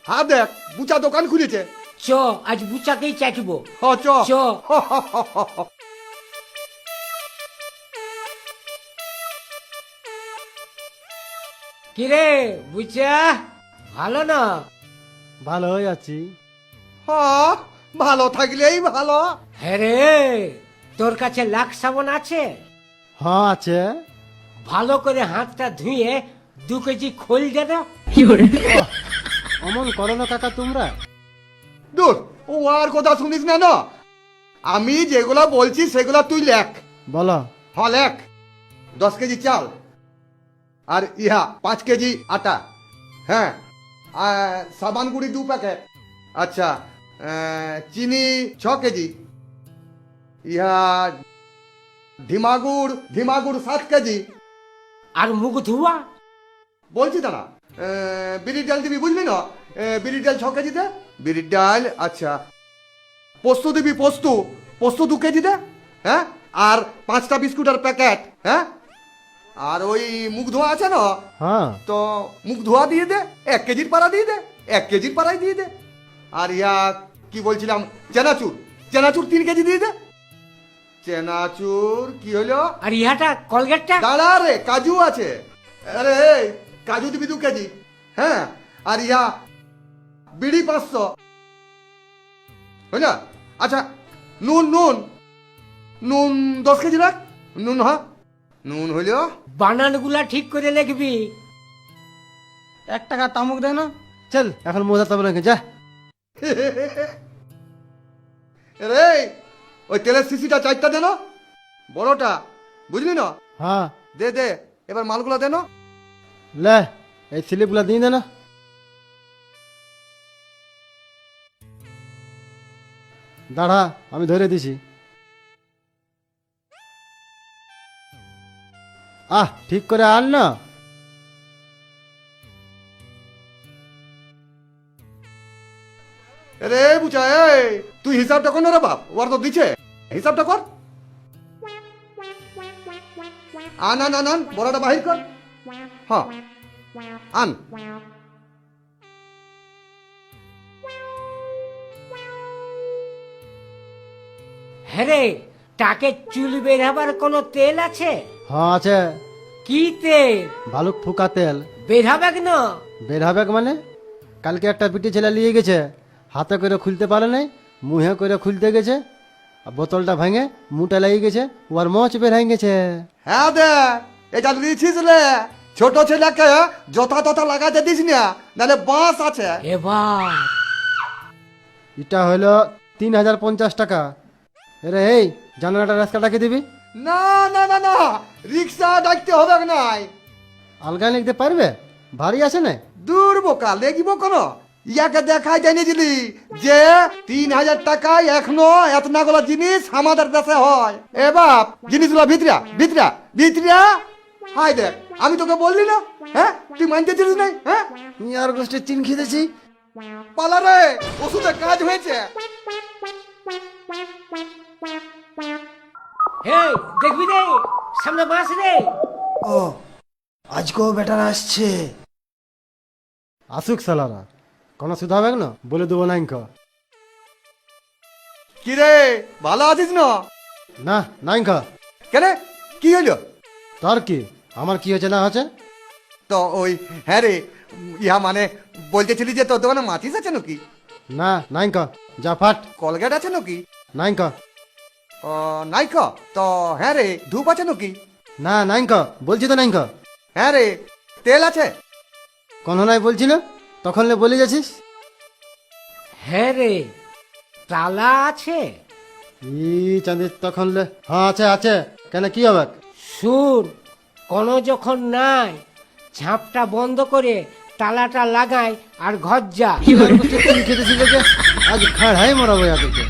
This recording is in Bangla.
হ্যাঁ দেখ বুচা দোকান খুলেছে। চ আজ বুচাকেই চাটবো। হ চ চ। কিরে বুচা, ভালো না? ভালো হয়ে আছি। হ্যাঁ ভালো থাকলেই ভালো। হ্যাঁ রে, তোর কাছে লাক্স সাবান আছে? হ্যাঁ আছে। ভালো করে হাতটা ধুয়ে 2 কেজি খোল দে না। অমন করো না কাকা তোমরা। দূর ও আর কথা শুনিস না না, আমি যেগুলা বলছি সেগুলা তুই লেখ। বলো। হ্যাঁ লেখ। 10 কেজি চাল, আর ইহা 5 কেজি আটা, হ্যাঁ, সাবান গুঁড়ি 2 প্যাকেট, আচ্ছা, চিনি 6 কেজি, ইহা ধিমাগুড় 7 কেজি। আর মুখ ধোয়া? বলছি দাঁড়া, বিরির ডাল দিবি বুঝলি না, বিরির ডাল 6 কেজি দে বিরির ডাল। আচ্ছা, পোস্ত দিবি, পোস্ত 2 কেজি দে, হ্যাঁ, আর 5টা বিস্কুটের প্যাকেট, হ্যাঁ, আর ওই মুখ ধোয়া আছে না, হ্যাঁ তো মুখ ধোয়া দিয়ে দে, 1 কেজির পাড়া দিয়ে দে, 1 কেজির পাড়ায় দিয়ে দে। আর ইয়া কি বলছিলাম, চেনাচুর 3 কেজি দিয়ে দে। চেনাচুর কি হলো? আর ইহাটা কলগেটটা? দাঁড়া রে, কাজু আছে, আরে এই, কাজু দিবি 2 কেজি, হ্যাঁ, আর ইয়া বিড়ি 500, বুঝলা? আচ্ছা, নুন 10 কেজি রাখ, নুন, হ্যাঁ, নুন হইলো। বানানগুলা ঠিক করে লিখবি। 1 টাকা তামুক দেয় না। চল এখন মজা তবে নাকি যা। রে ওই তেলের শিশিটা 4টা দেন, বড়টা, বুঝলি না? হ্যাঁ দে এবার মালগুলা দেন। লে এই স্লিপগুলা দিয়ে দে না। দাঁড়া আমি ধরে দিছি। ঠিক করে আন না। রে বুঝা, এই তুই হিসাবটা কর না রে বাপ, ওর তো দিছে, হিসাবটা কর। আন বড়টা বাহির কর, হ্যাঁ, আন। হ্যাঁ রে, টাকে চুল বেরাবার কোনো তেল আছে? হ্যাঁ আছে। কি তেল? ভালুক ফুকা তেল। বেরাবে না? বের হবে মানে? কালকে একটা পিটি ছেলে নিয়ে গেছে, হাতে করে খুলতে পারে নাই, মুহে করে খুলতে গেছে, আর বোতলটা ভেঙে মুটা লেগে গেছে, ওর মোচ বের হয়ে গেছে। হ্যাঁ দে, এটা লিখিস রে, ছোট ছেলেকে যথা তথা লাগাতে দিস না, নাহলে বাঁশ আছে। এবার এটা হলো 3050 টাকা। এরে এই জানালাটা রাস্তা ডাকে দিবি। না, রিক্সা ডাকতে হবে নাই। আলগা লিখতে পারবে? ভারী আছে না? দূর বোকা, লেগিব কোন? ইয়াকে দেখাই জানিয়েছিলি যে 3000 টাকায় এখনো এতনাগুলো জিনিস আমাদের দেশে হয়। এ বাপ, জিনিসগুলো ভিতরিয়া, হাই দেখ, আমি তোকে বললি না, হ্যাঁ, তুই মানতে চিনিস নাই, হ্যাঁ, আর গোষ্ঠীর চিন খেতেছি। পালা রে, ওষুধে কাজ হয়েছে। হে দেখবি রে, সামনে বাস রে। ও আজকেও বেটারা আসছে। আসুক সালারা, কোনো সুধা হবে না, বলে দেবো না ইনকা। কি রে, ভালো আছিস না? না না ইনকা। কেন, কি হইলো? তার কি, আমার কি হয়েছে না হয়েছে? তো ওই, হ্যাঁ রে, ইহা মানে বলতেছিলি যে তোর দোকানে মাচিস আছে নাকি? না না ইনকা, যা ফাট। কলগেট আছে নাকি? না ইনকা। ও নাই ক, তো হ্যাঁ রে, ধূপ আছে নাকি? না না ইনকা, বলছি তো না ইনকা। হ্যাঁ রে, তেল আছে? কোন নাই বলছি না, তখন বলে যাচ্ছিস। হ্যাঁ রে, তালা আছে? ই চাঁদি তখন হ্যাঁ আছে আছে, কেন কি হবে? শুন, কোনো যখন নাই, ঝাঁপটা বন্ধ করে তালাটা লাগাই আর ঘর যা। খেতেছিল যে আজ খাড়াই মরাবো তোকে।